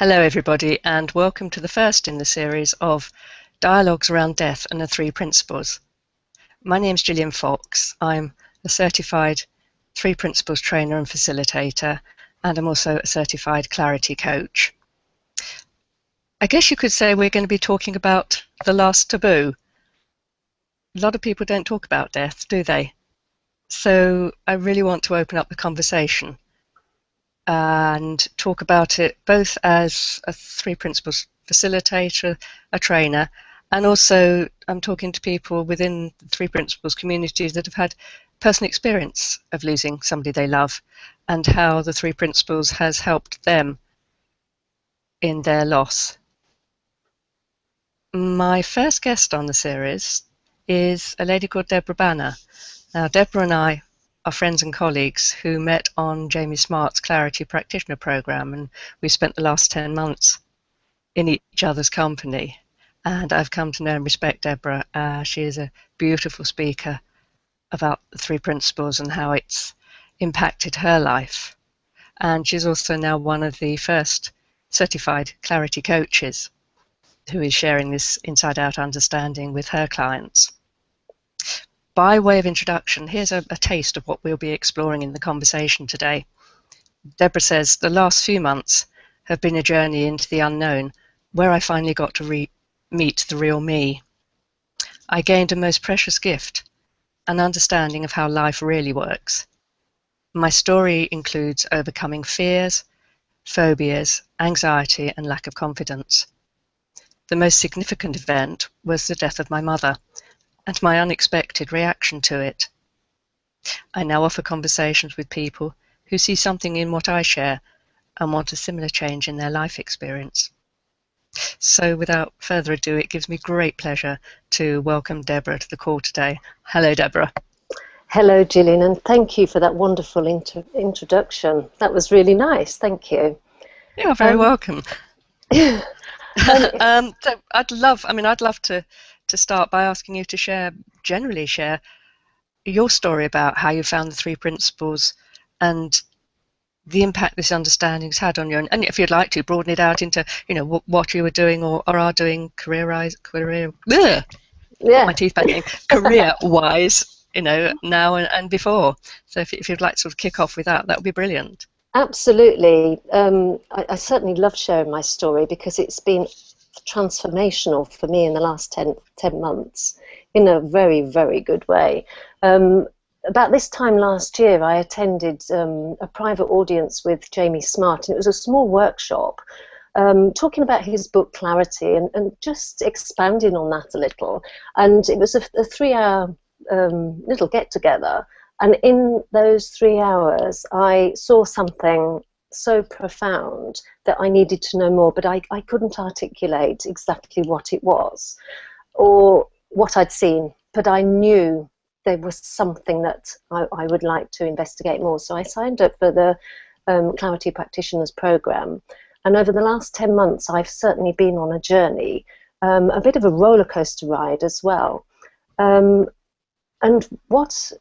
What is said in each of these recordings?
Hello everybody, and welcome to the first in the series of Dialogues Around Death and the Three Principles. My name's Gillian Fox. I'm a certified Three Principles trainer and facilitator, and I'm also a certified Clarity coach. I guess you could say we're going to be talking about the last taboo. A lot of people don't talk about death, do they? So I really want to open up the conversation and talk about it both as a Three Principles facilitator, a trainer, and also I'm talking to people within the Three Principles communities that have had personal experience of losing somebody they love and how the Three Principles has helped them in their loss. My first guest on the series is a lady called Deborah Banner. Now, Deborah and I are friends and colleagues who met on Jamie Smart's Clarity Practitioner program, and we spent the last 10 months in each other's company. And I've come to know and respect Deborah. She is a beautiful speaker about the Three Principles and how it's impacted her life. And she's also now one of the first certified Clarity coaches who is sharing this inside-out understanding with her clients. By way of introduction, here's a taste of what we'll be exploring in the conversation today. Deborah says, the last few months have been a journey into the unknown, where I finally got to meet the real me. I gained a most precious gift, an understanding of how life really works. My story includes overcoming fears, phobias, anxiety, and lack of confidence. The most significant event was the death of my mother, and my unexpected reaction to it. I now offer conversations with people who see something in what I share and want a similar change in their life experience. So without further ado, it gives me great pleasure to welcome Deborah to the call today. Hello, Deborah. Hello, Gillian, and thank you for that wonderful introduction. That was really nice. Thank you. You're very welcome. So I'd love to start by asking you to generally share your story about how you found the Three Principles and the impact this understanding's had on you, and if you'd like to broaden it out into, what you were doing or are doing career-wise, now and before. So if you'd like to sort of kick off with that would be brilliant. Absolutely. I certainly love sharing my story because it's been transformational for me in the last 10 months in a very, very good way. About this time last year, I attended a private audience with Jamie Smart, and it was a small workshop talking about his book Clarity and just expanding on that a little. And it was a 3-hour little get-together. And in those 3 hours, I saw something so profound that I needed to know more, but I couldn't articulate exactly what it was or what I'd seen, but I knew there was something that I would like to investigate more. So I signed up for the Clarity Practitioners program, and over the last 10 months I've certainly been on a journey, a bit of a roller coaster ride as well. And what's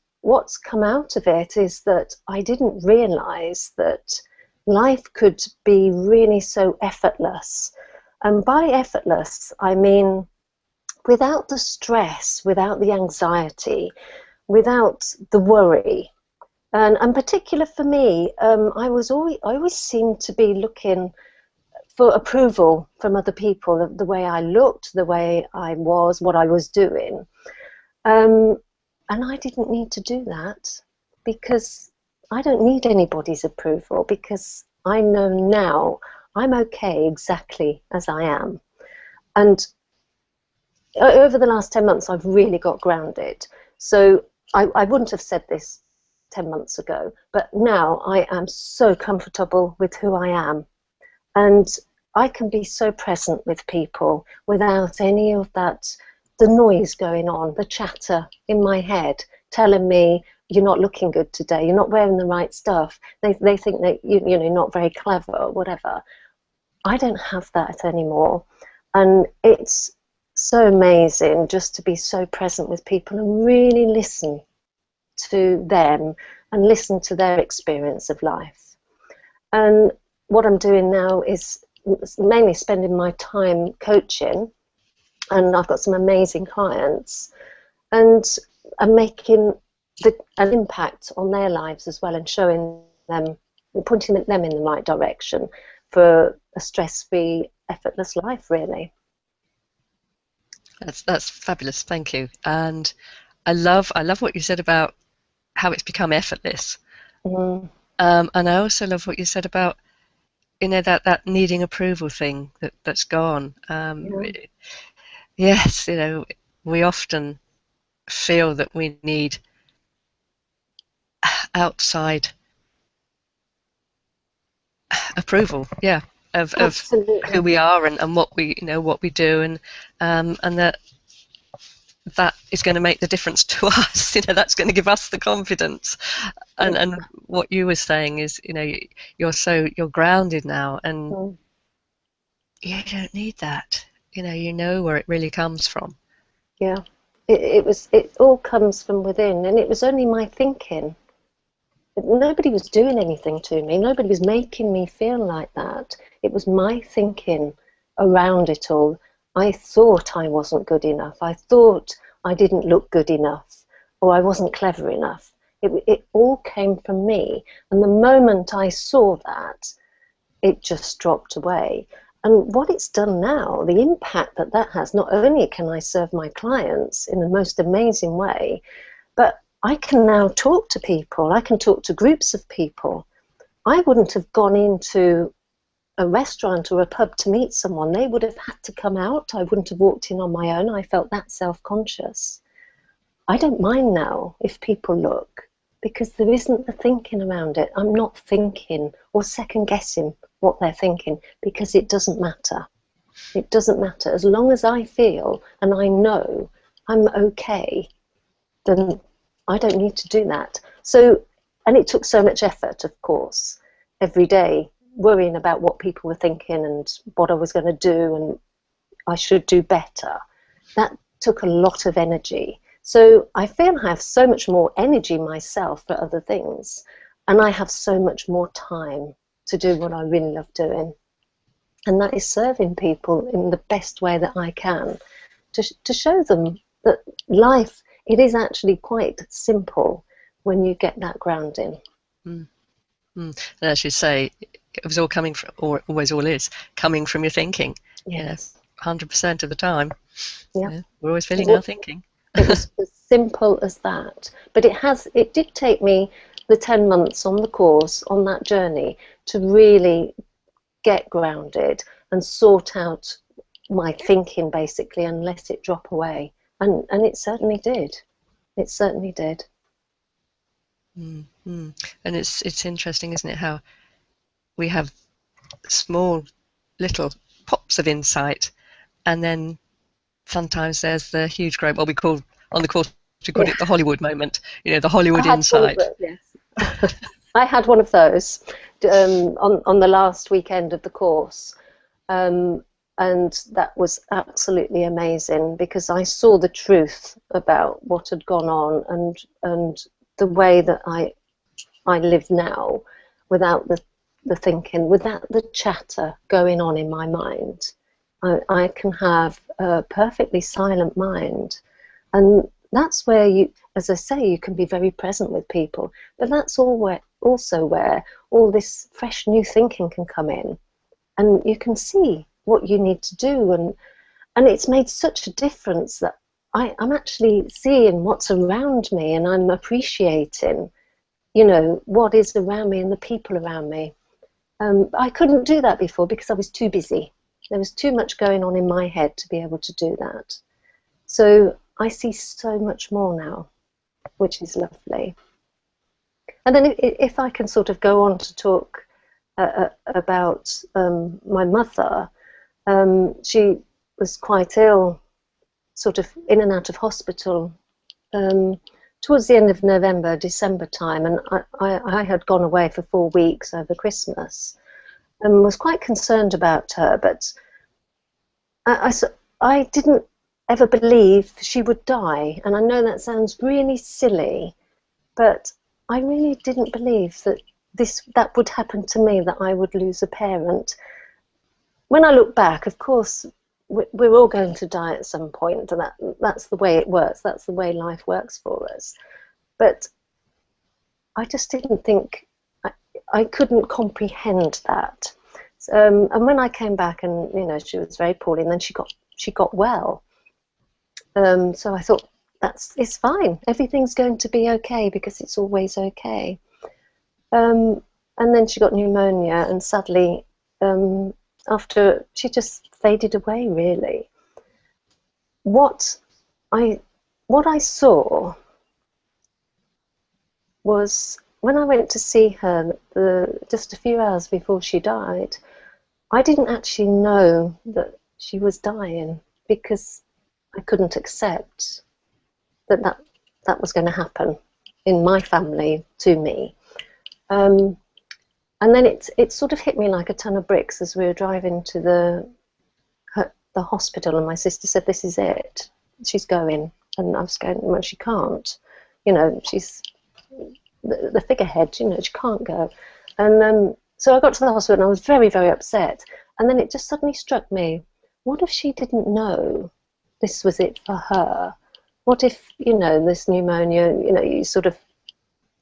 come out of it is that I didn't realize that life could be really so effortless. And by effortless, I mean without the stress, without the anxiety, without the worry. And particular for me, I always seemed to be looking for approval from other people, the way I looked, the way I was, what I was doing. And I didn't need to do that because I don't need anybody's approval, because I know now I'm okay exactly as I am. And over the last 10 months, I've really got grounded. So I wouldn't have said this 10 months ago, but now I am so comfortable with who I am. And I can be so present with people without any of that, the noise going on, the chatter in my head telling me, you're not looking good today, you're not wearing the right stuff, they think that you're not very clever or whatever. I don't have that anymore. And it's so amazing just to be so present with people and really listen to them and listen to their experience of life. And what I'm doing now is mainly spending my time coaching, and I've got some amazing clients, and I'm making an impact on their lives as well, and showing them, pointing them in the right direction for a stress-free, effortless life, really. That's fabulous. Thank you. And I love what you said about how it's become effortless. Mm. And I also love what you said about, that needing approval thing that's gone. Yeah. Yes, we often feel that we need outside approval, yeah, of who Absolutely. we are and what we do, and that is going to make the difference to us. That's going to give us the confidence. And what you were saying is, you're grounded now, and Mm. you don't need that. You know where it really comes from. Yeah. It all comes from within, and it was only my thinking. Nobody was doing anything to me. Nobody was making me feel like that. It was my thinking around it all. I thought I wasn't good enough. I thought I didn't look good enough, or I wasn't clever enough. It all came from me. And the moment I saw that, it just dropped away. And what it's done now, the impact that has, not only can I serve my clients in the most amazing way, but I can now talk to people. I can talk to groups of people. I wouldn't have gone into a restaurant or a pub to meet someone. They would have had to come out. I wouldn't have walked in on my own. I felt that self-conscious. I don't mind now if people look, because there isn't the thinking around it. I'm not thinking or second guessing what they're thinking, because it doesn't matter. It doesn't matter. As long as I feel and I know I'm okay, then I don't need to do that. So, and it took so much effort, of course, every day worrying about what people were thinking and what I was going to do, and I should do better. That took a lot of energy. So I feel I have so much more energy myself for other things, and I have so much more time to do what I really love doing. And that is serving people in the best way that I can, to show them that life, it is actually quite simple when you get that grounding. Mm. And as you say, it was all coming from, or always all is, coming from your thinking, Yes. 100% of the time. Yeah. We're always It feeling our was, thinking. it was as simple as that. But it did take me the 10 months on the course, on that journey, to really get grounded and sort out my thinking, basically, and let it drop away. And it certainly did. It certainly did. Mm-hmm. And it's interesting, isn't it, how we have small little pops of insight, and then sometimes there's the huge great, what we call on the course, we called Yeah. it the Hollywood moment, the I Hollywood had one of insight. those, yes. I had one of those on the last weekend of the course. And that was absolutely amazing, because I saw the truth about what had gone on, and the way that I live now, without the thinking, without the chatter going on in my mind. I can have a perfectly silent mind. And that's where you, as I say, you can be very present with people. But that's also where all this fresh new thinking can come in. And you can see what you need to do. And it's made such a difference that I'm actually seeing what's around me, and I'm appreciating, what is around me and the people around me. I couldn't do that before because I was too busy. There was too much going on in my head to be able to do that. So I see so much more now, which is lovely. And then if I can sort of go on to talk about my mother, she was quite ill, sort of in and out of hospital, towards the end of November, December time, and I had gone away for 4 weeks over Christmas, and was quite concerned about her, but I didn't ever believe she would die. And I know that sounds really silly, but I really didn't believe that would happen to me, that I would lose a parent. when I look back, of course, we're all going to die at some point, and that's the way it works. That's the way life works for us. But I just didn't think, I couldn't comprehend that. And when I came back, and she was very poorly, and then she got well. So I thought, it's fine. Everything's going to be okay, because it's always okay. And then she got pneumonia, and sadly, after, she just faded away, really. What I saw was, when I went to see her just a few hours before she died, I didn't actually know that she was dying, because I couldn't accept that was going to happen in my family to me. And then it sort of hit me like a ton of bricks as we were driving to the hospital, and my sister said, "This is it. She's going." And I was going, "Well, she can't. She's the figurehead. She can't go." And so I got to the hospital, and I was very, very upset. And then it just suddenly struck me: what if she didn't know this was it for her? What if, this pneumonia, you sort of,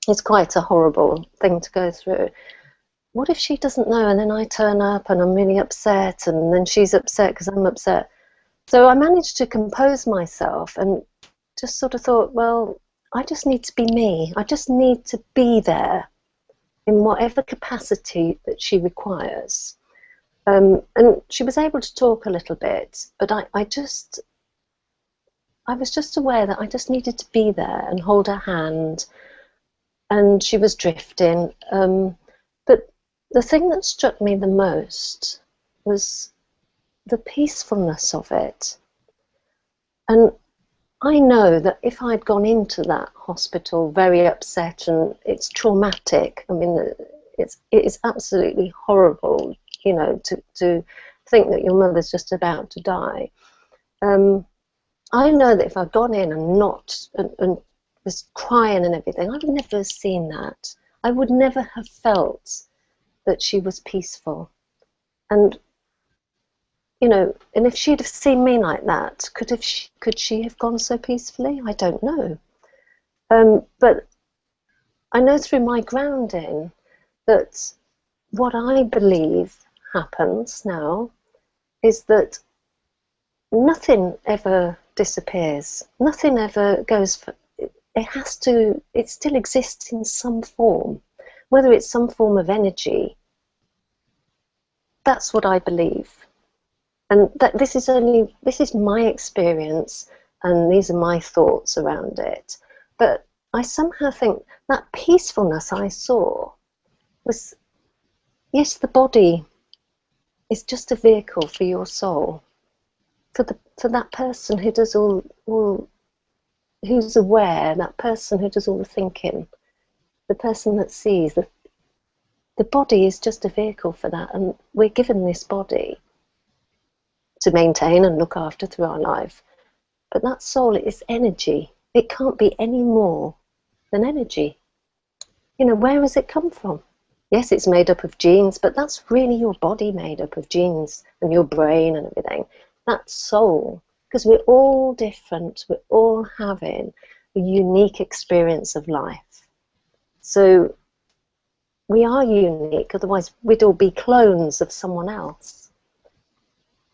it's quite a horrible thing to go through. What if she doesn't know, and then I turn up and I'm really upset, and then she's upset because I'm upset? So I managed to compose myself and just sort of thought, well, I just need to be me. I just need to be there in whatever capacity that she requires. And she was able to talk a little bit, but I was just aware that I just needed to be there and hold her hand, and she was drifting. But the thing that struck me the most was the peacefulness of it. And I know that if I'd gone into that hospital very upset, and it's traumatic, I mean, it is absolutely horrible, to think that your mother's just about to die. I know that if I'd gone in and was crying and everything, I would never have seen that. I would never have felt that she was peaceful. And and if she'd have seen me like that, could she have gone so peacefully? I don't know. But I know through my grounding that what I believe happens now is that nothing ever disappears. Nothing ever goes. It still exists in some form, whether it's some form of energy. That's what I believe. And that this is my experience, and these are my thoughts around it. But I somehow think that peacefulness I saw was, yes, the body is just a vehicle for your soul, for that person who does who's aware, that person who does all the thinking, the person that sees. The body is just a vehicle for that, and we're given this body to maintain and look after through our life. But that soul is energy. It can't be any more than energy. Where has it come from? Yes, it's made up of genes, but that's really your body made up of genes, and your brain and everything. That's soul, because we're all different. We're all having a unique experience of life. So we are unique, otherwise we'd all be clones of someone else.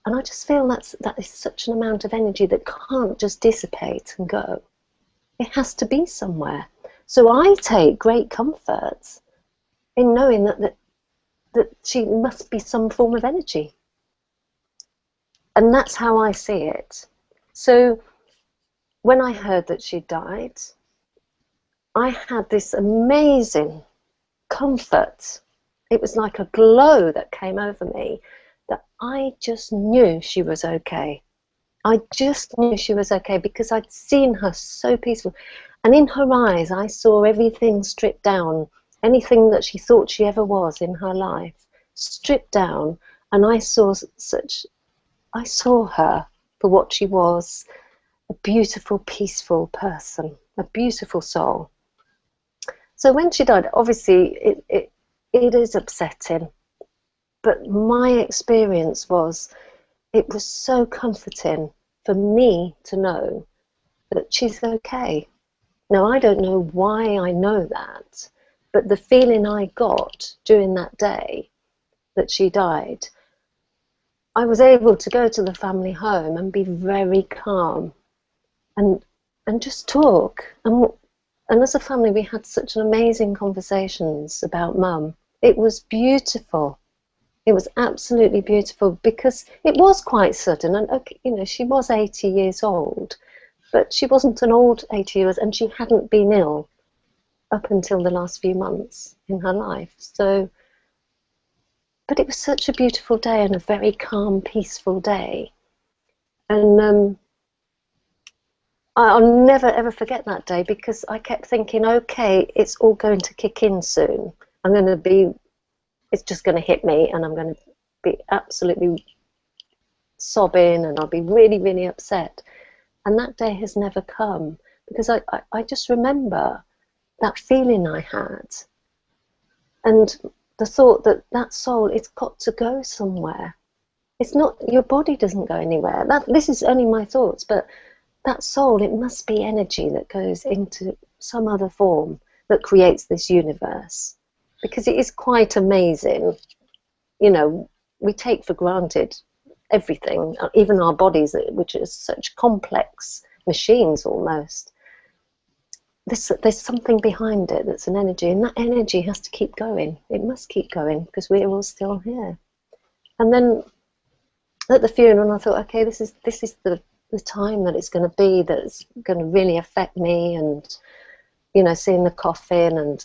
And I just feel that is such an amount of energy that can't just dissipate and go. It has to be somewhere. So I take great comfort in knowing that she must be some form of energy. And that's how I see it. So when I heard that she died, I had this amazing comfort. It was like a glow that came over me, that I just knew she was okay. I just knew she was okay, because I'd seen her so peaceful. And in her eyes, I saw everything stripped down, anything that she thought she ever was in her life, stripped down. And I saw her for what she was, a beautiful, peaceful person, a beautiful soul. So when she died, obviously it is upsetting. But my experience was, it was so comforting for me to know that she's okay. Now, I don't know why I know that, but the feeling I got during that day that she died, I was able to go to the family home and be very calm and just talk. And as a family, we had such amazing conversations about Mum. It was beautiful. It was absolutely beautiful because it was quite sudden. And you know, she was 80 years old, but she wasn't an old 80 years, and she hadn't been ill up until the last few months in her life. So, but it was such a beautiful day and a very calm, peaceful day. And I'll never ever forget that day because I kept thinking, okay, it's all going to kick in soon. It's just going to hit me, and I'm going to be absolutely sobbing, and I'll be really, really upset. And that day has never come because I just remember that feeling I had, and the thought that that soul, it's got to go somewhere. It's not, your body doesn't go anywhere. This is only my thoughts, but that soul, it must be energy that goes into some other form that creates this universe, because it is quite amazing. You know, we take for granted everything, even our bodies, which are such complex machines almost. There's something behind it that's an energy, and that energy has to keep going. It must keep going because we're all still here. And then at the funeral, I thought, okay, this is the time that it's going to be, that's going to really affect me. And you know, seeing the coffin, and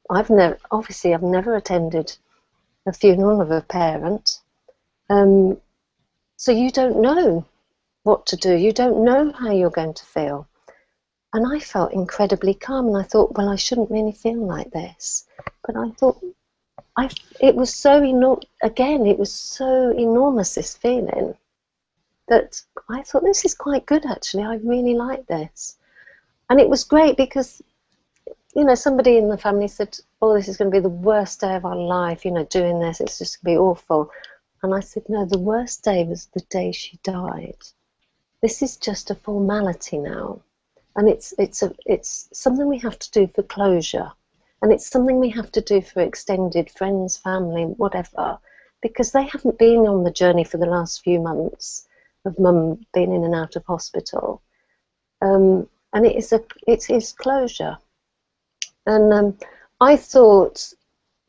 I've never attended a funeral of a parent, so you don't know what to do. You don't know how you're going to feel. And I felt incredibly calm, and I thought, well, I shouldn't really feel like this. But I thought, it was so enormous, this feeling, that I thought, this is quite good, actually. I really like this. And it was great because, you know, somebody in the family said, oh, this is going to be the worst day of our life, you know, doing this, it's just going to be awful. And I said, no, the worst day was the day she died. This is just a formality now. And it's something we have to do for closure. And it's something we have to do for extended friends, family, whatever, because they haven't been on the journey for the last few months of Mum being in and out of hospital. And it is closure. And I thought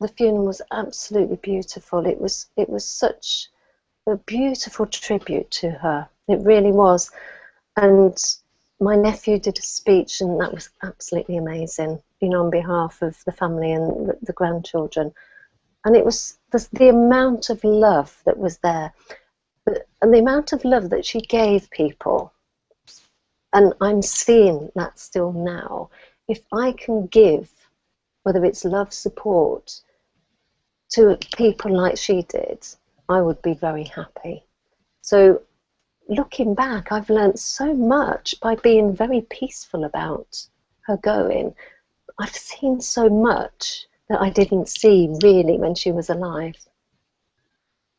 the funeral was absolutely beautiful. It was such a beautiful tribute to her. It really was. And my nephew did a speech, and that was absolutely amazing, you know, on behalf of the family and the grandchildren. And it was the amount of love that was there, and the amount of love that she gave people. And I'm seeing that still now. If I can give, whether it's love, support, to people like she did, I would be very happy. So looking back, I've learned so much by being very peaceful about her going. I've seen so much that I didn't see really when she was alive.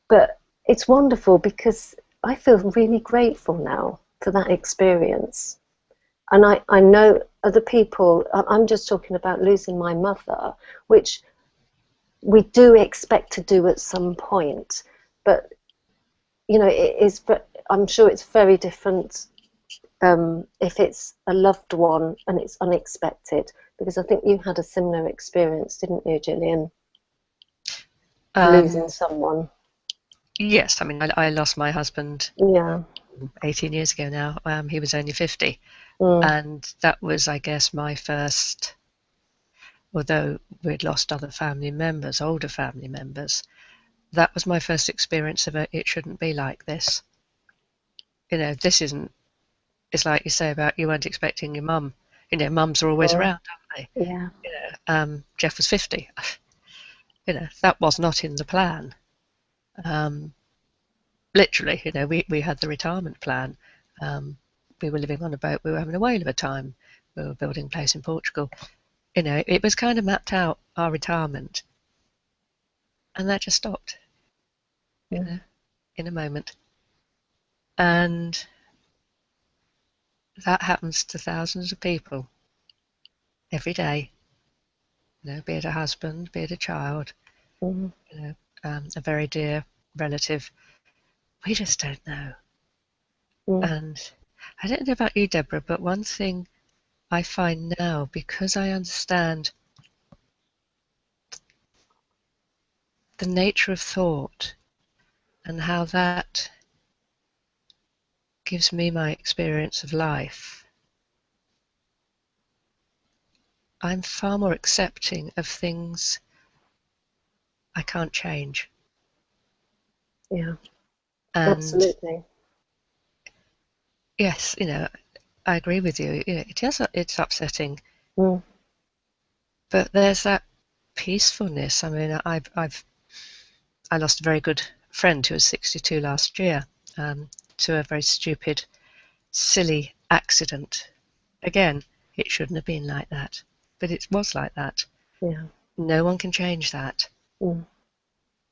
But it's wonderful because I feel really grateful now for that experience. And I know other people, I'm just talking about losing my mother, which we do expect to do at some point. But, you know, I'm sure it's very different if it's a loved one and it's unexpected, because I think you had a similar experience, didn't you, Gillian? Losing someone. Yes, I mean, I lost my husband 18 years ago now. He was only 50. And that was, I guess, my first, although we'd lost other family members, older family members, that was my first experience of it shouldn't be like this. You know, this isn't, it's like you say about you weren't expecting your mum. You know, mums are always around, aren't they? Yeah. You know, Jeff was 50. You know, that was not in the plan. Literally, you know, we had the retirement plan. We were living on a boat. We were having a whale of a time. We were building a place in Portugal. You know, it was kind of mapped out, our retirement, and that just stopped. in a moment. And that happens to thousands of people every day. Be it a husband, be it a child, a very dear relative. We just don't know. And I don't know about you, Deborah, but one thing I find now, because I understand the nature of thought and how that gives me my experience of life, I'm far more accepting of things I can't change. Yeah, And absolutely. yes, I agree with you. It's upsetting, but there's that peacefulness. I mean, I lost a very good friend who was 62 last year, to a very stupid, silly accident. Again, it shouldn't have been like that, but it was like that. Yeah. No one can change that.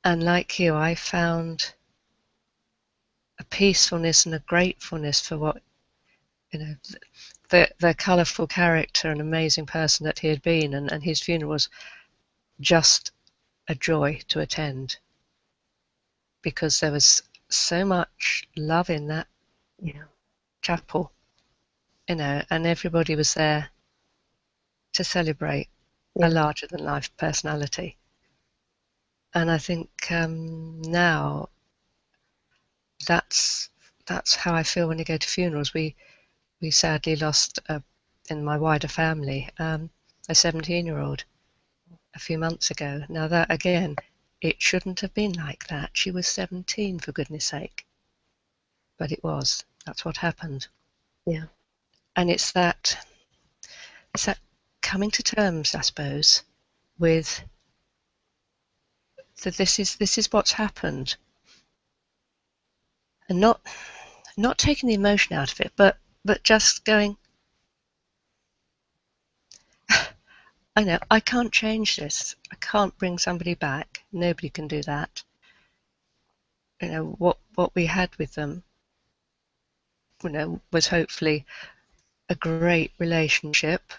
And like you, I found a peacefulness and a gratefulness for what, the colourful character and amazing person that he had been, and his funeral was just a joy to attend, because there was so much love in that chapel, and everybody was there to celebrate a larger than life personality. And I think now that's how I feel when I go to funerals. We sadly lost, in my wider family, a 17-year-old a few months ago. Now that, again, it shouldn't have been like that. She was 17, for goodness sake. But it was. That's what happened. Yeah. And it's that coming to terms, I suppose, with that this is what's happened, and not taking the emotion out of it, but just going, I know I can't change this. I can't bring somebody back. Nobody can do that. What we had with them, was hopefully a great relationship,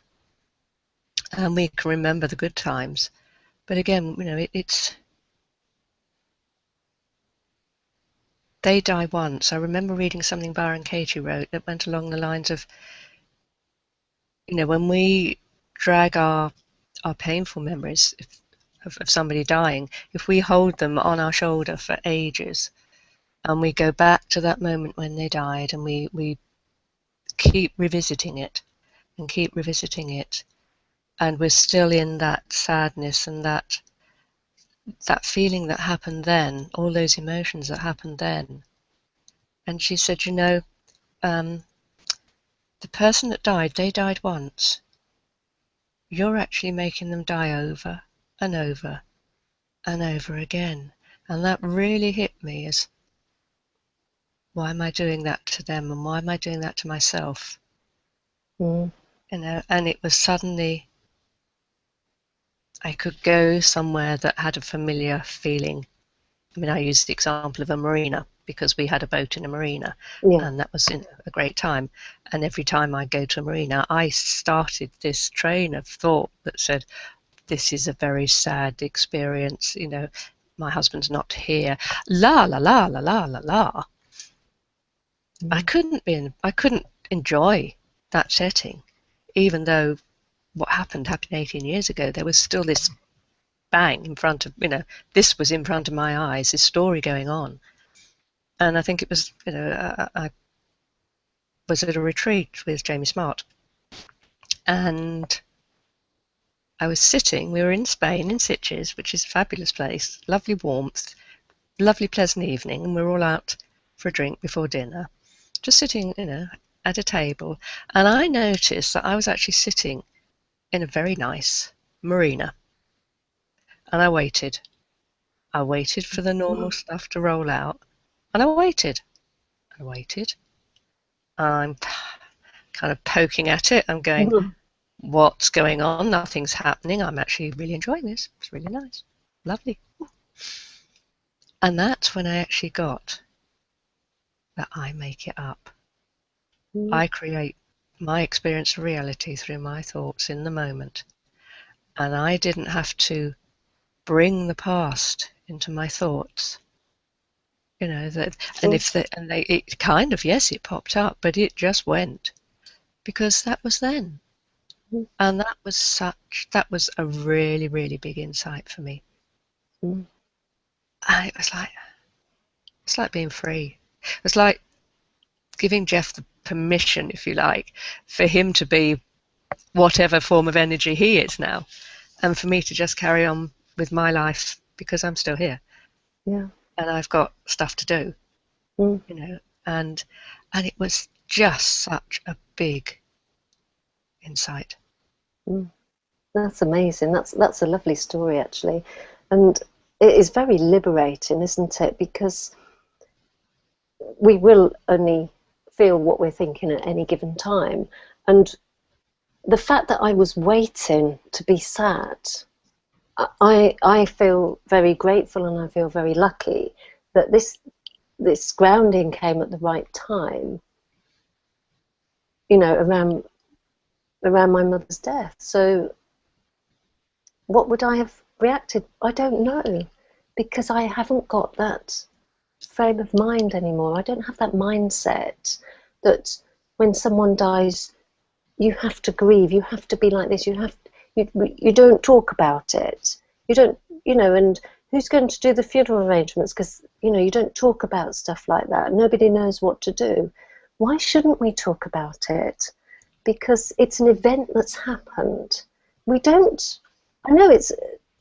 and we can remember the good times. But again, it's they die once. I remember reading something Byron Katie wrote that went along the lines of, when we drag our painful memories of somebody dying, if we hold them on our shoulder for ages, and we go back to that moment when they died, and we keep revisiting it and keep revisiting it, and we're still in that sadness and that feeling that happened then, all those emotions that happened then. And she said, the person that died, they died once. You're actually making them die over and over and over again. And that really hit me as, why am I doing that to them, and why am I doing that to myself? And it was suddenly, I could go somewhere that had a familiar feeling. I mean, I used the example of a marina because we had a boat in a marina, and that was a great time. And every time I go to a marina, I started this train of thought that said, this is a very sad experience. My husband's not here. La la la la la la la. I couldn't enjoy that setting, even though what happened 18 years ago. There was still this bang in front of, this was in front of my eyes, this story going on. And I think it was, I was at a retreat with Jamie Smart, and I was sitting, we were in Spain, in Sitges, which is a fabulous place, lovely warmth, lovely pleasant evening, and we were all out for a drink before dinner, just sitting, at a table, and I noticed that I was actually sitting in a very nice marina, and I waited. I waited for the normal stuff to roll out, and I waited. I waited. I'm kind of poking at it. I'm going, what's going on? Nothing's happening. I'm actually really enjoying this. It's really nice. Lovely. And that's when I actually got that I make it up. I create my experience of reality through my thoughts in the moment. And I didn't have to bring the past into my thoughts. You know, that, and if the, and they, it kind of, yes, it popped up, but it just went because that was then. And that was a really, really big insight for me. And it was like, it's like being free. It was like giving Jeff the permission, if you like, for him to be whatever form of energy he is now, and for me to just carry on with my life because I'm still here. Yeah. And I've got stuff to do, you know, and it was just such a big insight. That's amazing. That's a lovely story, actually, and it is very liberating, isn't it? Because we will only feel what we're thinking at any given time, and the fact that I was waiting to be sad, I feel very grateful, and I feel very lucky that this grounding came at the right time, you know, around my mother's death. So what would I have reacted? I don't know, because I haven't got that frame of mind anymore. I don't have that mindset that when someone dies, you have to grieve, you have to be like this, you don't talk about it. You don't, you know, and who's going to do the funeral arrangements? Because, you know, you don't talk about stuff like that. Nobody knows what to do. Why shouldn't we talk about it? Because it's an event that's happened. We don't, I know it's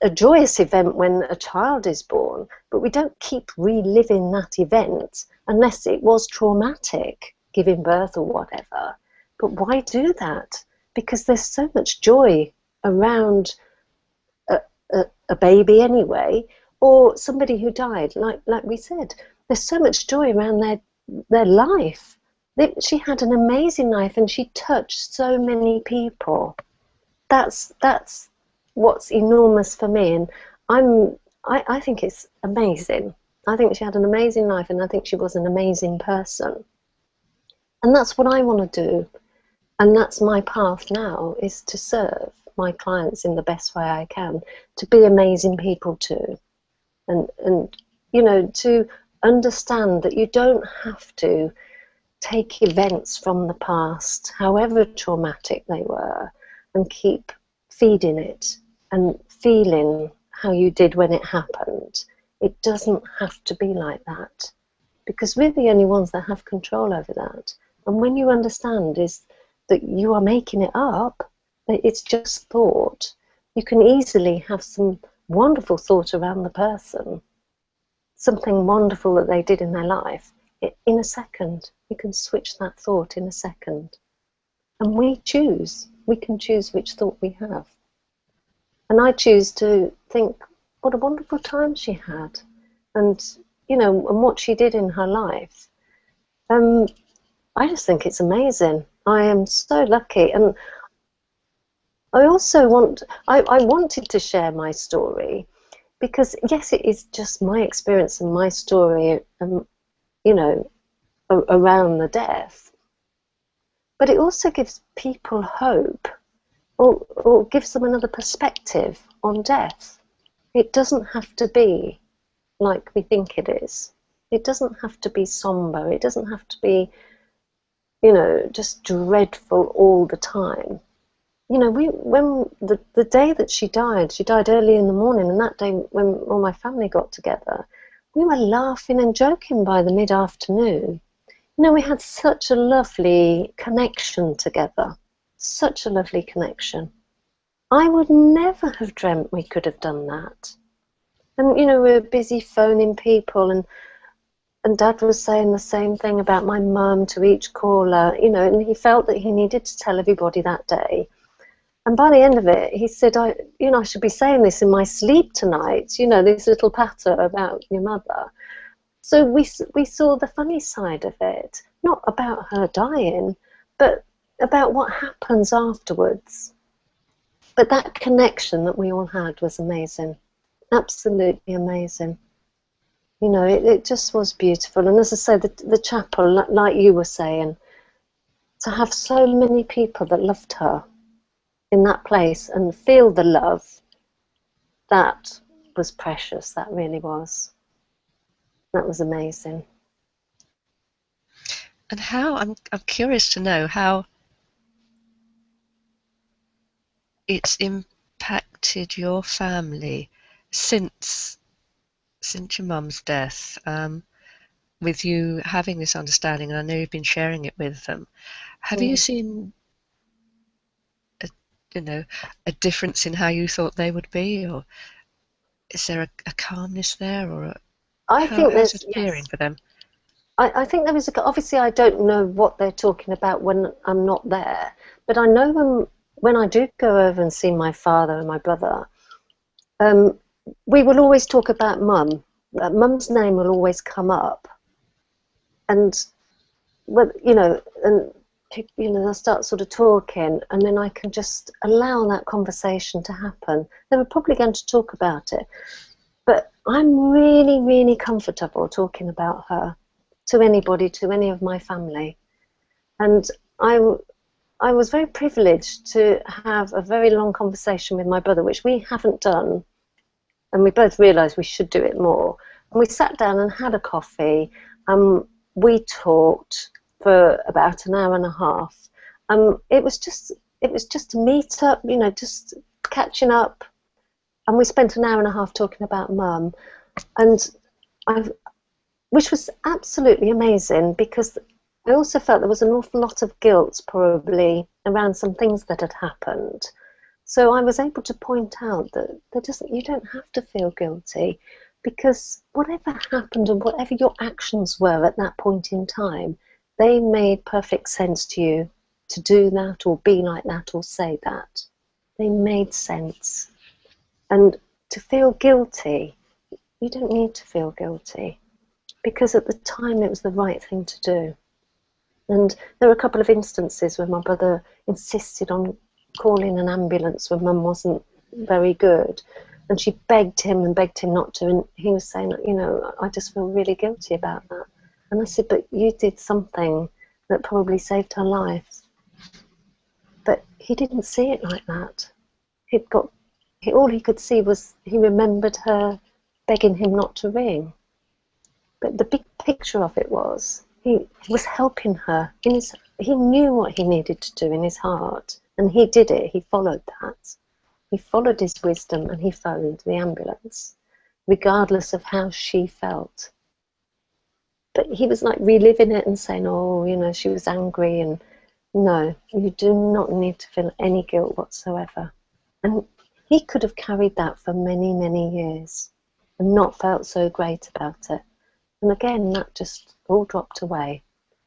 a joyous event when a child is born, but we don't keep reliving that event unless it was traumatic, giving birth or whatever. But why do that? Because there's so much joy around a baby anyway, or somebody who died, like we said. There's so much joy around their life. She had an amazing life, and she touched so many people. That's what's enormous for me, and I think it's amazing. I think she had an amazing life, and I think she was an amazing person. And that's what I want to do. And that's my path now, is to serve my clients in the best way I can, to be amazing people too. And you know, to understand that you don't have to take events from the past, however traumatic they were, and keep feeding it and feeling how you did when it happened. It doesn't have to be like that, because we're the only ones that have control over that. And when you understand is that you are making it up, that it's just thought, you can easily have some wonderful thought around the person, something wonderful that they did in their life. In a second, you can switch that thought in a second. And we can choose which thought we have. And I choose to think, what a wonderful time she had, and, you know, and what she did in her life. I just think it's amazing. I am so lucky. And I also I wanted to share my story because, yes, it is just my experience and my story, you know, around the death. But it also gives people hope, or gives them another perspective on death. It doesn't have to be like we think it is. It doesn't have to be somber. It doesn't have to be, you know, just dreadful all the time. You know, when the day that she died early in the morning, and that day when all my family got together, we were laughing and joking by the mid-afternoon. You know, we had such a lovely connection together, such a lovely connection. I would never have dreamt we could have done that. And, you know, we were busy phoning people, and Dad was saying the same thing about my mum to each caller, you know, and he felt that he needed to tell everybody that day. And by the end of it, he said, I should be saying this in my sleep tonight, you know, this little patter about your mother. So we saw the funny side of it, not about her dying, but about what happens afterwards. But that connection that we all had was amazing, absolutely amazing. You know, it just was beautiful. And as I say, the chapel, like you were saying, to have so many people that loved her in that place and feel the love, that was precious. That really was. That was amazing. And how, I'm curious to know how it's impacted your family since your mum's death, with you having this understanding, and I know you've been sharing it with them. Have you Mm. seen a, a difference in how you thought they would be, or is there a calmness there, or I think how's there's, it appearing yes. for them? I think there is obviously I don't know what they're talking about when I'm not there, but I know when I do go over and see my father and my brother, um, we will always talk about mum. Mum's name will always come up, and well, and they'll start sort of talking, and then I can just allow that conversation to happen. They were probably going to talk about it, but I'm really, really comfortable talking about her to anybody, to any of my family. And I was very privileged to have a very long conversation with my brother, which we haven't done, and we both realised we should do it more. And we sat down and had a coffee. We talked for about an hour and a half. It was just a meet up, just catching up. And we spent an hour and a half talking about mum, and I, which was absolutely amazing, because I also felt there was an awful lot of guilt probably around some things that had happened. So I was able to point out that you don't have to feel guilty, because whatever happened and whatever your actions were at that point in time, they made perfect sense to you to do that or be like that or say that. They made sense. And to feel guilty, you don't need to feel guilty, because at the time it was the right thing to do. And there were a couple of instances where my brother insisted on calling an ambulance when mum wasn't very good. And she begged him and begged him not to. And he was saying, I just feel really guilty about that. And I said, but you did something that probably saved her life. But he didn't see it like that. All he could see was he remembered her begging him not to ring. But the big picture of it was he was helping her. He knew what he needed to do in his heart, and he did it. He followed that. He followed his wisdom, and he phoned the ambulance, regardless of how she felt. But he was like reliving it and saying, oh, she was angry. And no, you do not need to feel any guilt whatsoever. And he could have carried that for many, many years and not felt so great about it. And again, that just all dropped away.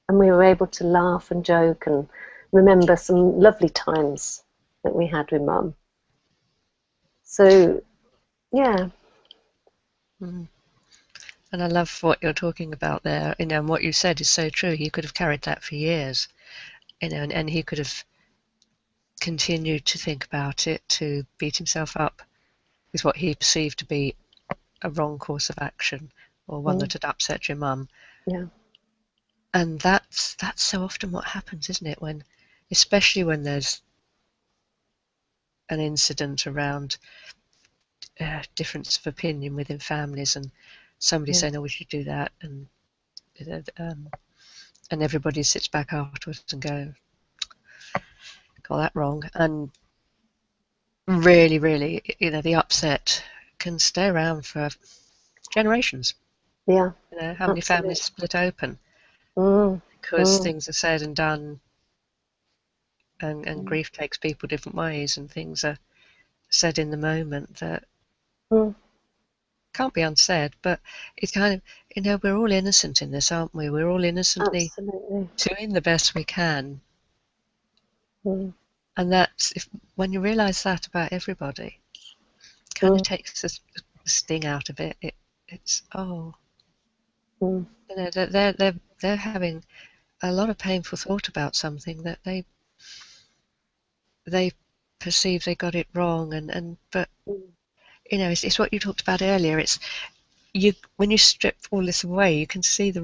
And we were able to laugh and joke and remember some lovely times that we had with mum. So, yeah. Mm. And I love what you're talking about there, and what you said is so true. He could have carried that for years, and he could have continued to think about it, to beat himself up with what he perceived to be a wrong course of action, or one that had upset your mum. Yeah. And that's so often what happens, isn't it? Especially when there's an incident around difference of opinion within families, and somebody Yeah. saying, "Oh, we should do that," and everybody sits back afterwards and got that wrong. And really, really, the upset can stay around for generations. Yeah. How many Absolutely. families split open Mm. because Mm. things are said and done, and Mm. grief takes people different ways, and things are said in the moment that Mm. can't be unsaid. But it's kind of, we're all innocent in this, aren't we? We're all innocently Absolutely. doing the best we can. Mm. And that's, when you realize that about everybody, it kind of Mm. takes the sting out of it. It's, Mm. they're having a lot of painful thought about something that they perceive they got it wrong, but Mm. it's what you talked about earlier. when you strip all this away, you can see the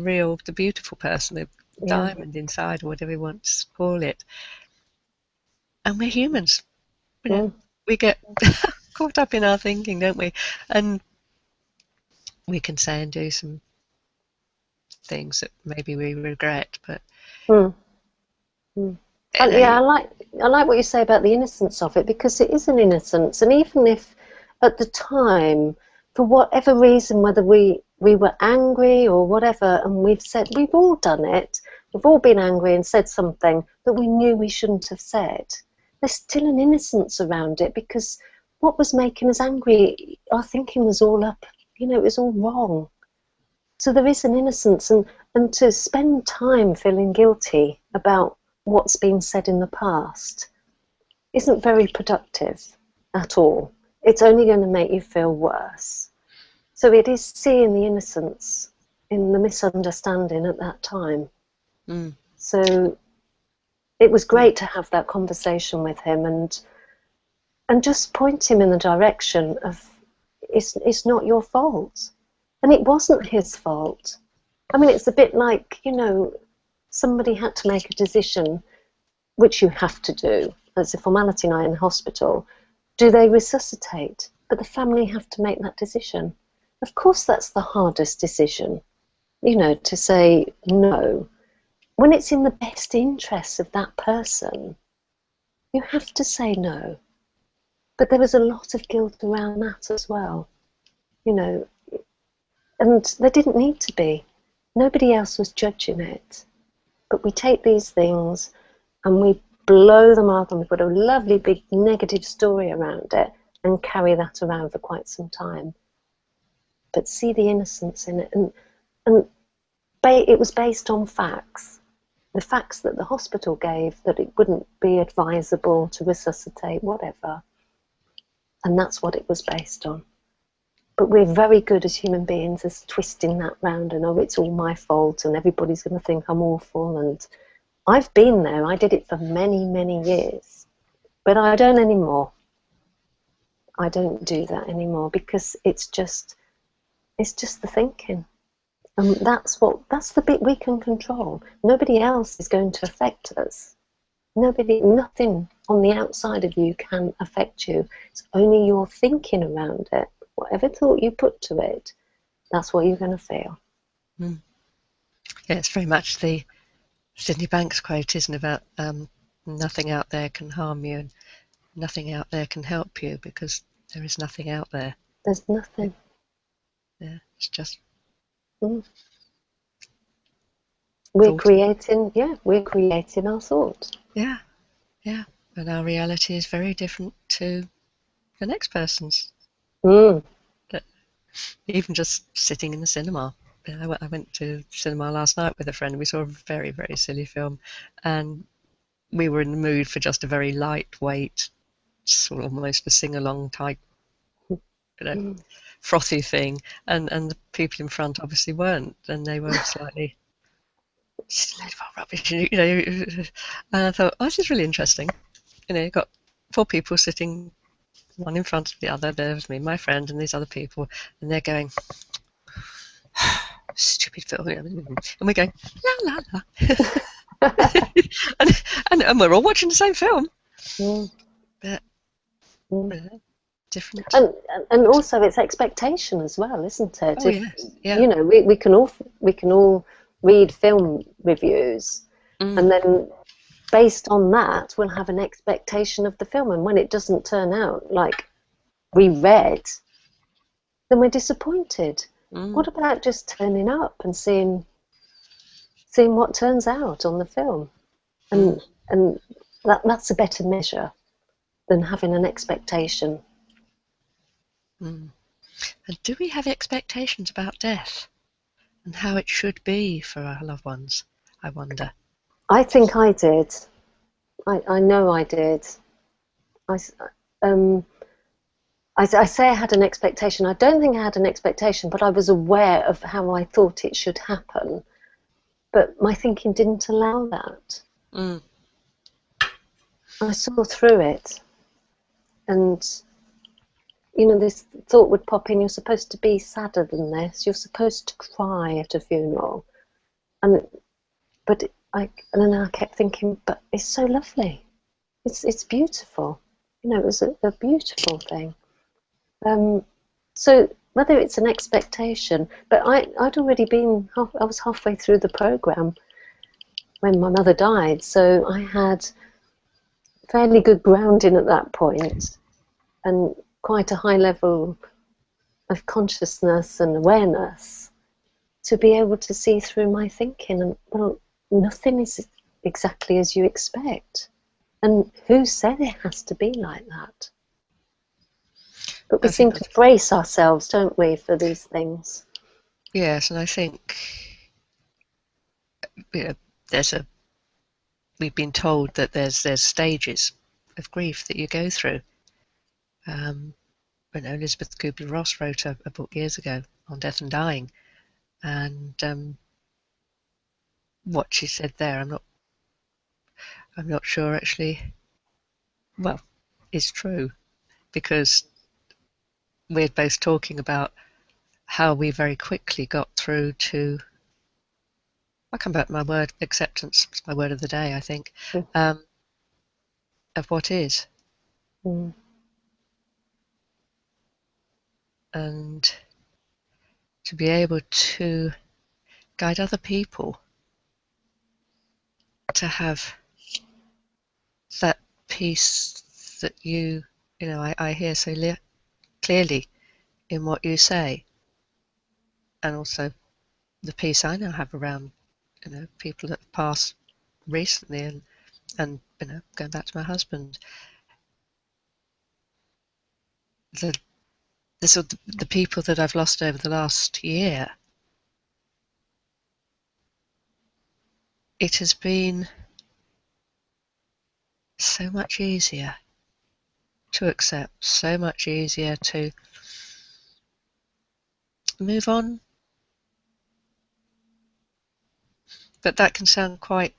beautiful person, the Yeah. diamond inside, or whatever you want to call it. And we're humans, Mm. we get caught up in our thinking, don't we? And we can say and do some things that maybe we regret, but Mm. Mm. you know, Yeah, I like what you say about the innocence of it, because it is an innocence, and even if at the time, for whatever reason, whether we were angry or whatever, and we've all done it, we've all been angry and said something that we knew we shouldn't have said. There's still an innocence around it, because what was making us angry, our thinking was all up, it was all wrong. So there is an innocence, and to spend time feeling guilty about what's been said in the past isn't very productive at all. It's only going to make you feel worse. So it is seeing the innocence in the misunderstanding at that time. mm, So it was great to have that conversation with him and just point him in the direction of it's not your fault. And it wasn't his fault. I mean, it's a bit like, somebody had to make a decision, which you have to do as a formality night in hospital. Do they resuscitate? But the family have to make that decision. Of course, that's the hardest decision, to say no. When it's in the best interests of that person, you have to say no. But there was a lot of guilt around that as well, and there didn't need to be. Nobody else was judging it. But we take these things and we blow them up and we put a lovely big negative story around it and carry that around for quite some time. But see the innocence in it. And it was based on facts. The facts that the hospital gave, that it wouldn't be advisable to resuscitate, whatever. And that's what it was based on. But we're very good as human beings as twisting that round and, it's all my fault and everybody's going to think I'm awful. And I've been there. I did it for many, many years. But I don't anymore. I don't do that anymore, because it's just the thinking. And that's the bit we can control. Nobody else is going to affect us. Nothing on the outside of you can affect you. It's only your thinking around it. Whatever thought you put to it, that's what you're going to feel. yeah, it's very much the Sydney Banks quote, isn't it, about nothing out there can harm you and nothing out there can help you, because there is nothing out there. There's nothing. Yeah, it's just we're creating our thoughts. Yeah, and our reality is very different to the next person's. But even just sitting in the cinema, I went to cinema last night with a friend. We saw a very, very silly film, and we were in the mood for just a very lightweight, sort of almost a sing-along type, frothy thing. And the people in front obviously weren't, and they were slightly rubbish, And I thought, this is really interesting. You've got 4 people sitting, one in front of the other. There was me, my friend, and these other people, and they're going, stupid film, and we're going, la la la, and we're all watching the same film, but different. And also it's expectation as well, isn't it? Yes, yeah. We can all read film reviews, and then based on that we'll have an expectation of the film, and when it doesn't turn out like we read, then we're disappointed. What about just turning up and seeing what turns out on the film? And that's a better measure than having an expectation. And do we have expectations about death and how it should be for our loved ones, I wonder? I think I did. I know I did. I say I had an expectation. I don't think I had an expectation, but I was aware of how I thought it should happen. But my thinking didn't allow that. I saw through it. And, you know, this thought would pop in, you're supposed to be sadder than this, you're supposed to cry at a funeral. And then I kept thinking, but it's so lovely. It's beautiful. You know, it was a beautiful thing. So whether it's an expectation, but I'd already I was halfway through the program when my mother died, so I had fairly good grounding at that point, and quite a high level of consciousness and awareness to be able to see through my thinking. And, well, nothing is exactly as you expect. And who said it has to be like that? But we seem to brace ourselves, don't we, for these things? Yes, and I think, you know, we've been told that there's stages of grief that you go through. You know, Elizabeth Kubler-Ross wrote a book years ago on death and dying, and what she said there, I'm not sure actually, well, is true, because we're both talking about how we very quickly got through to, I'll come back to my word, acceptance. It's my word of the day, I think, of what is. Mm. And to be able to guide other people to have that peace that you know, I hear so clearly in what you say, and also the peace I now have around, you know, people that have passed recently, and you know, going back to my husband, the people that I've lost over the last year, it has been so much easier to accept, so much easier to move on. But that can sound quite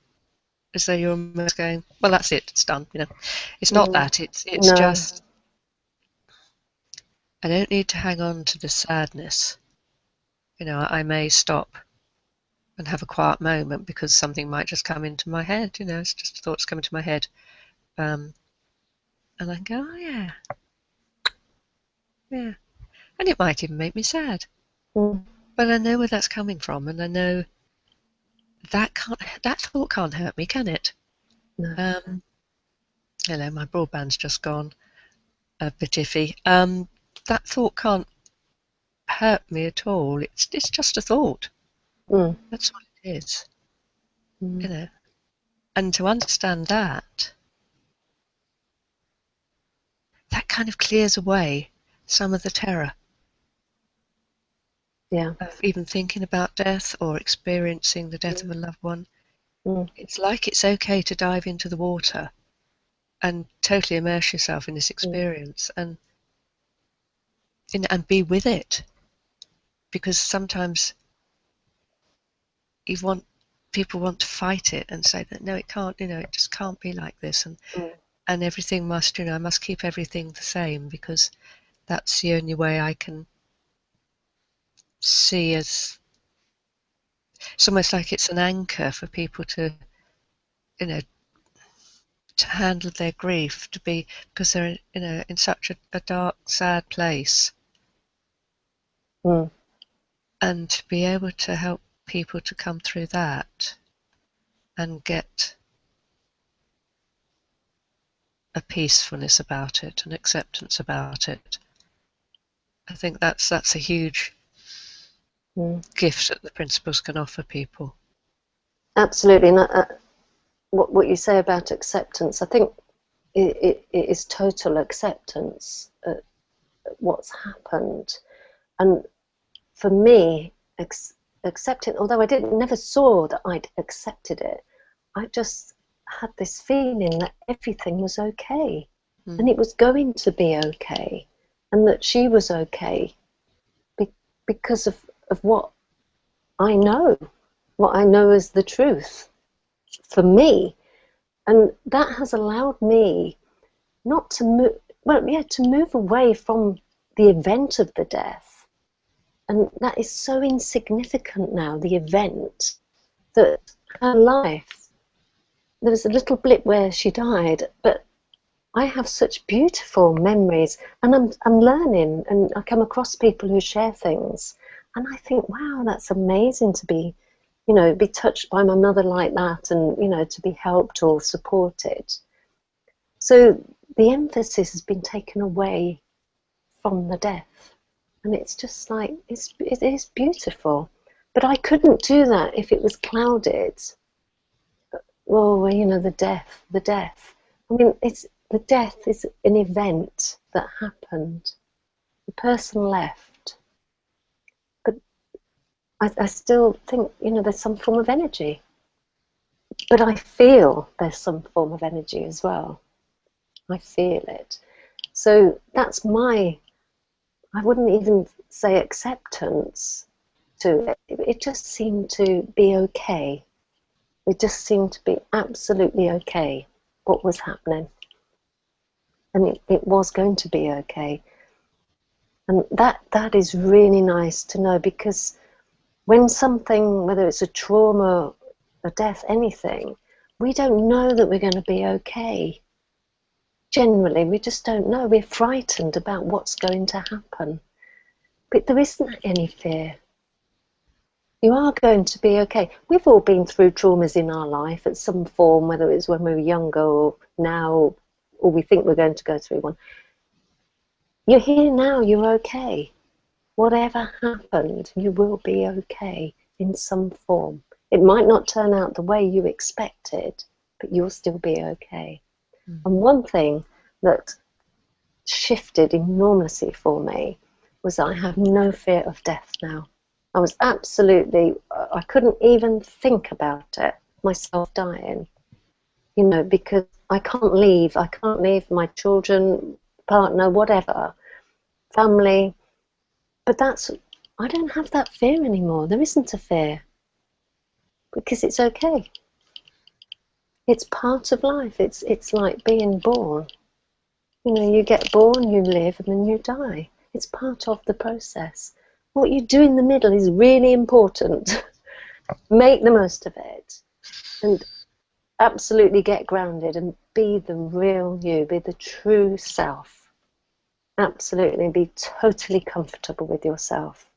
as though you're almost going, well, that's it, it's done. You know, it's not that. It's No. just, I don't need to hang on to the sadness. You know, I may stop and have a quiet moment because something might just come into my head. You know, it's just thoughts come into my head, and I can go, oh yeah, yeah, and it might even make me sad. But I know where that's coming from, and I know that thought can't hurt me, can it? No. Hello, my broadband's just gone, a bit iffy. That thought can't hurt me at all. It's just a thought. That's what it is. You know, and to understand that kind of clears away some of the terror. Yeah. Of even thinking about death or experiencing the death of a loved one. It's like it's okay to dive into the water and totally immerse yourself in this experience and be with it. Because sometimes people want to fight it and say that no, it can't, it just can't be like this, and everything must, I must keep everything the same because that's the only way I can see as. It's almost like it's an anchor for people to, to handle their grief, because they're in such a dark, sad place, and to be able to help people to come through that and get a peacefulness about it, an acceptance about it. I think that's a huge gift that the principles can offer people. Absolutely. And what you say about acceptance, I think it is total acceptance at what's happened. And for me, accepting, although I never saw that I'd accepted it, I just had this feeling that everything was okay, and it was going to be okay, and that she was okay because of what I know as the truth for me. And that has allowed me not to move, to move away from the event of the death. And that is so insignificant now, the event, that her life, there was a little blip where she died, but I have such beautiful memories, and I'm learning, and I come across people who share things, and I think, wow, that's amazing to be, be touched by my mother like that, and, to be helped or supported. So the emphasis has been taken away from the death, and it's just like, it is beautiful. But I couldn't do that if it was clouded. Well, the death. I mean, the death is an event that happened. The person left. But I still think, there's some form of energy. But I feel there's some form of energy as well. I feel it. So that's I wouldn't even say acceptance to it. It just seemed to be okay. It just seemed to be absolutely okay what was happening. And it was going to be okay. And that is really nice to know, because when something, whether it's a trauma, a death, anything, we don't know that we're going to be okay. Generally, we just don't know. We're frightened about what's going to happen. But there isn't any fear. You are going to be okay. We've all been through traumas in our life at some form, whether it's when we were younger or now, or we think we're going to go through one. You're here now, you're okay. Whatever happened, you will be okay in some form. It might not turn out the way you expected, but you'll still be okay. Mm. And one thing that shifted enormously for me was that I have no fear of death now. I was absolutely, I couldn't even think about it, myself dying, because I can't leave my children, partner, whatever, family. But I don't have that fear anymore. There isn't a fear, because it's okay. It's part of life. It's like being born. You get born, you live, and then you die. It's part of the process. What you do in the middle is really important. Make the most of it, and absolutely get grounded and be the real you, be the true self. Absolutely, be totally comfortable with yourself,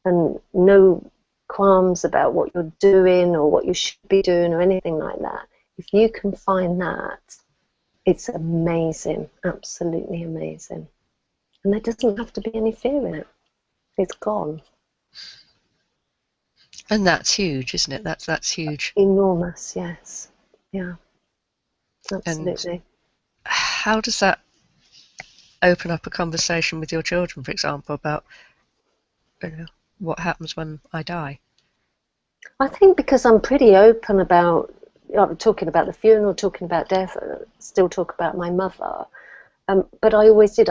and no qualms about what you're doing or what you should be doing or anything like that. If you can find that, it's amazing, absolutely amazing. And there doesn't have to be any fear in it. It's gone. And that's huge, isn't it? That's huge. Enormous, yes. Yeah, absolutely. And how does that open up a conversation with your children, for example, about what happens when I die? I think because I'm pretty open about, talking about the funeral, talking about death, still talk about my mother. But I always did.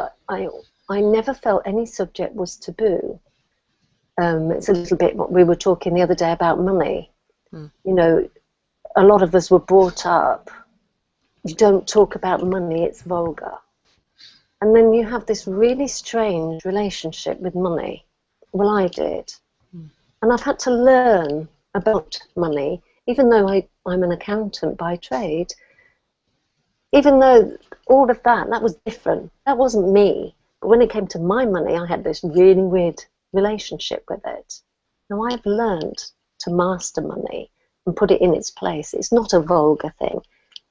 I never felt any subject was taboo. It's a little bit what we were talking the other day about money. A lot of us were brought up, you don't talk about money, it's vulgar. And then you have this really strange relationship with money. Well, I did. And I've had to learn about money, even though I'm an accountant by trade. Even though all of that was different. That wasn't me. But when it came to my money, I had this really weird relationship with it. Now I've learned to master money and put it in its place. It's not a vulgar thing.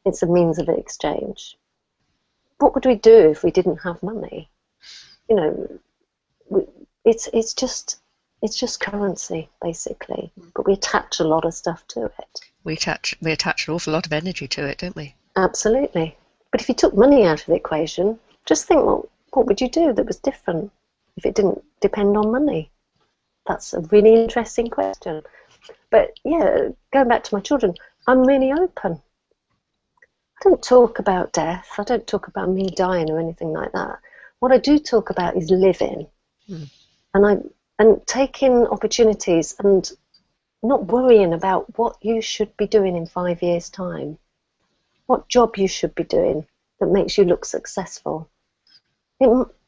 It's a means of exchange. What would we do if we didn't have money? It's just currency, basically. But we attach a lot of stuff to it. We attach an awful lot of energy to it, don't we? Absolutely. But if you took money out of the equation, just think, well, what would you do that was different if it didn't depend on money? That's a really interesting question. But yeah, going back to my children, I'm really open. I don't talk about death. I don't talk about me dying or anything like that. What I do talk about is living. And taking opportunities and not worrying about what you should be doing in 5 years' time. What job you should be doing that makes you look successful.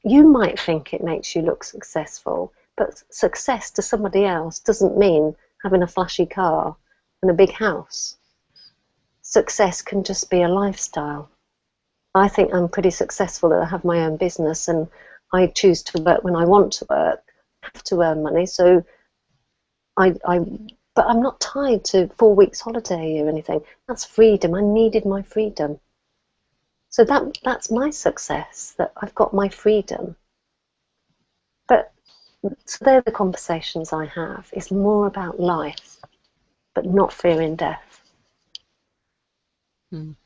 you might think it makes you look successful, but success to somebody else doesn't mean having a flashy car and a big house. Success can just be a lifestyle. I think I'm pretty successful that I have my own business and I choose to work when I want to work. I have to earn money, so but I'm not tied to 4 weeks holiday or anything. That's freedom. I needed my freedom. So that's my success, that I've got my freedom. But so they're the conversations I have. It's more about life, but not fearing death. Mm.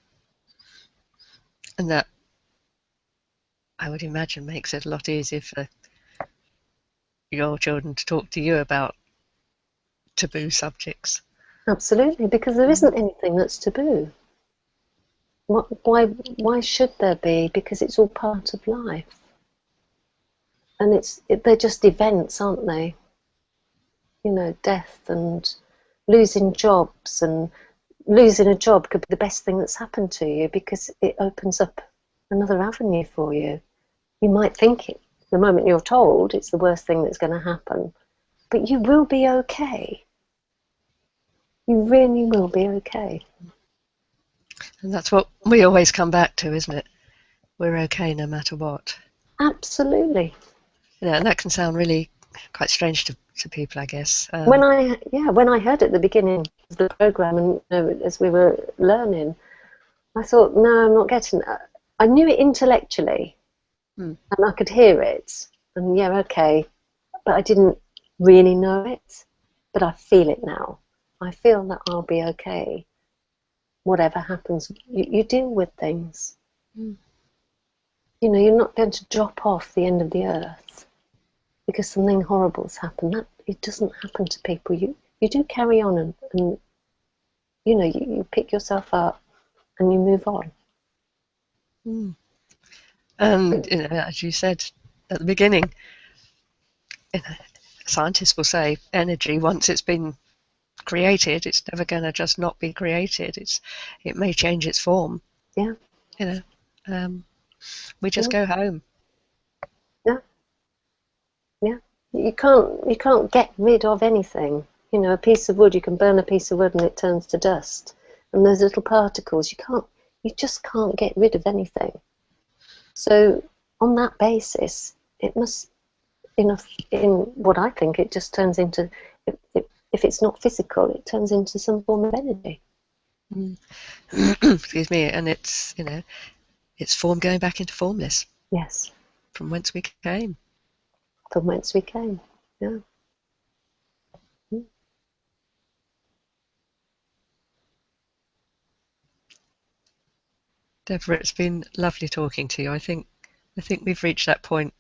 And that, I would imagine, makes it a lot easier for your children to talk to you about taboo subjects. Absolutely, because there isn't anything that's taboo. Why should there be? Because it's all part of life. And they're just events, aren't they? You know, death and losing jobs, and losing a job could be the best thing that's happened to you because it opens up another avenue for you. You might think it, the moment you're told it's the worst thing that's going to happen, but you will be okay. You really will be okay. And that's what we always come back to, isn't it? We're okay no matter what. Absolutely. Yeah, and that can sound really quite strange to people, I guess. When I heard at the beginning of the program, and as we were learning, I thought, no, I'm not getting that. I knew it intellectually, and I could hear it, and yeah, okay, but I didn't really know it. But I feel it now. I feel that I'll be okay. Whatever happens, you deal with things. You know, you're not going to drop off the end of the earth because something horrible's happened. That it doesn't happen to people. You do carry on, and you know, you pick yourself up and you move on. And you know, as you said at the beginning, you know, scientists will say energy, once it's been created, it's never going to just not be created. It may change its form. Yeah. You know, we just go home. Yeah. Yeah. You can't get rid of anything. You know, a piece of wood, you can burn a piece of wood and it turns to dust. And those little particles, you just can't get rid of anything. So on that basis, it must, in what I think, it just turns into, if it's not physical, it turns into some form of energy. Excuse me, and it's, you know, it's form going back into formless. Yes. From whence we came. From whence we came, yeah. Deborah, it's been lovely talking to you. I think we've reached that point.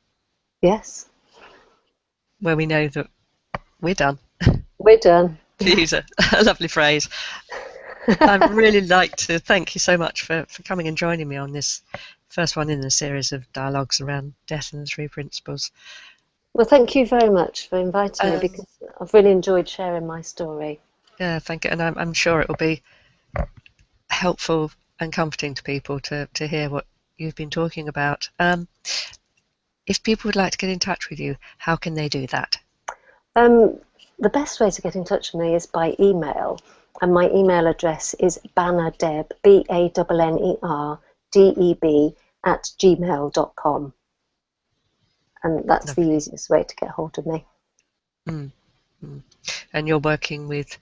Yes. Where we know that we're done. We're done. To use a lovely phrase. I'd really like to thank you so much for coming and joining me on this first one in the series of dialogues around death and the three principles. Well, thank you very much for inviting me, because I've really enjoyed sharing my story. Yeah, thank you. And I'm sure it will be helpful and comforting to people to hear what you've been talking about. If people would like to get in touch with you, how can they do that? The best way to get in touch with me is by email, and my email address is bannerdeb, BANNERDEB @gmail.com, and that's Lovely. the easiest way to get hold of me. And you're working with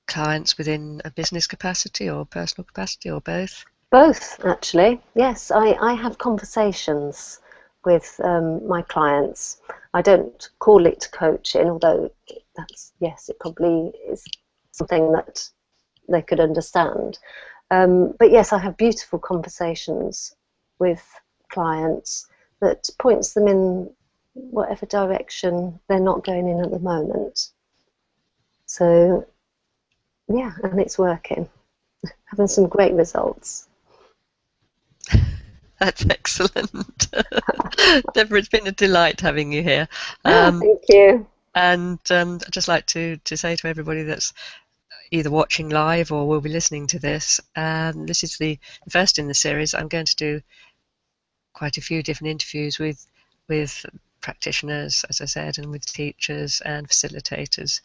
clients within a business capacity or personal capacity, or both? Both, actually. Yes, I have conversations with my clients. I don't call it coaching, although it probably is something that they could understand. But yes, I have beautiful conversations with clients that points them in whatever direction they're not going in at the moment. So yeah, and it's working. Having some great results. That's excellent. Deborah, it's been a delight having you here. Thank you. And I'd just like to say to everybody that's either watching live or will be listening to this, this is the first in the series. I'm going to do quite a few different interviews with practitioners, as I said, and with teachers and facilitators,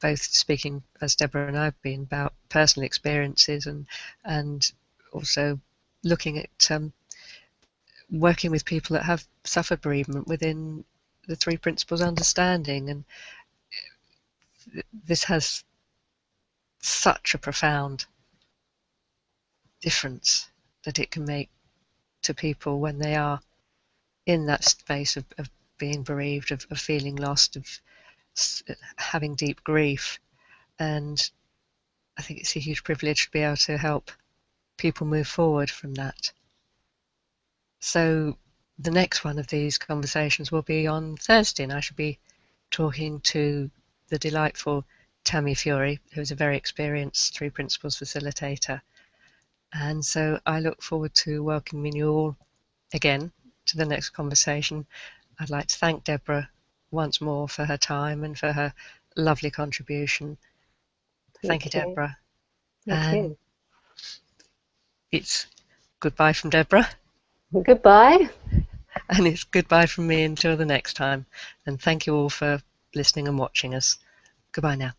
both speaking, as Deborah and I have been, about personal experiences and also looking at working with people that have suffered bereavement within the three principles understanding. And this has such a profound difference that it can make to people when they are in that space of being bereaved, of feeling lost, of having deep grief. And I think it's a huge privilege to be able to help people move forward from that. So the next one of these conversations will be on Thursday, and I shall be talking to the delightful Tammy Fury, who's a very experienced Three Principles facilitator. And so I look forward to welcoming you all again to the next conversation. I'd like to thank Deborah once more for her time and for her lovely contribution. Thank you, Deborah. Thank you. It's goodbye from Deborah. Goodbye. And it's goodbye from me until the next time. And thank you all for listening and watching us. Goodbye now.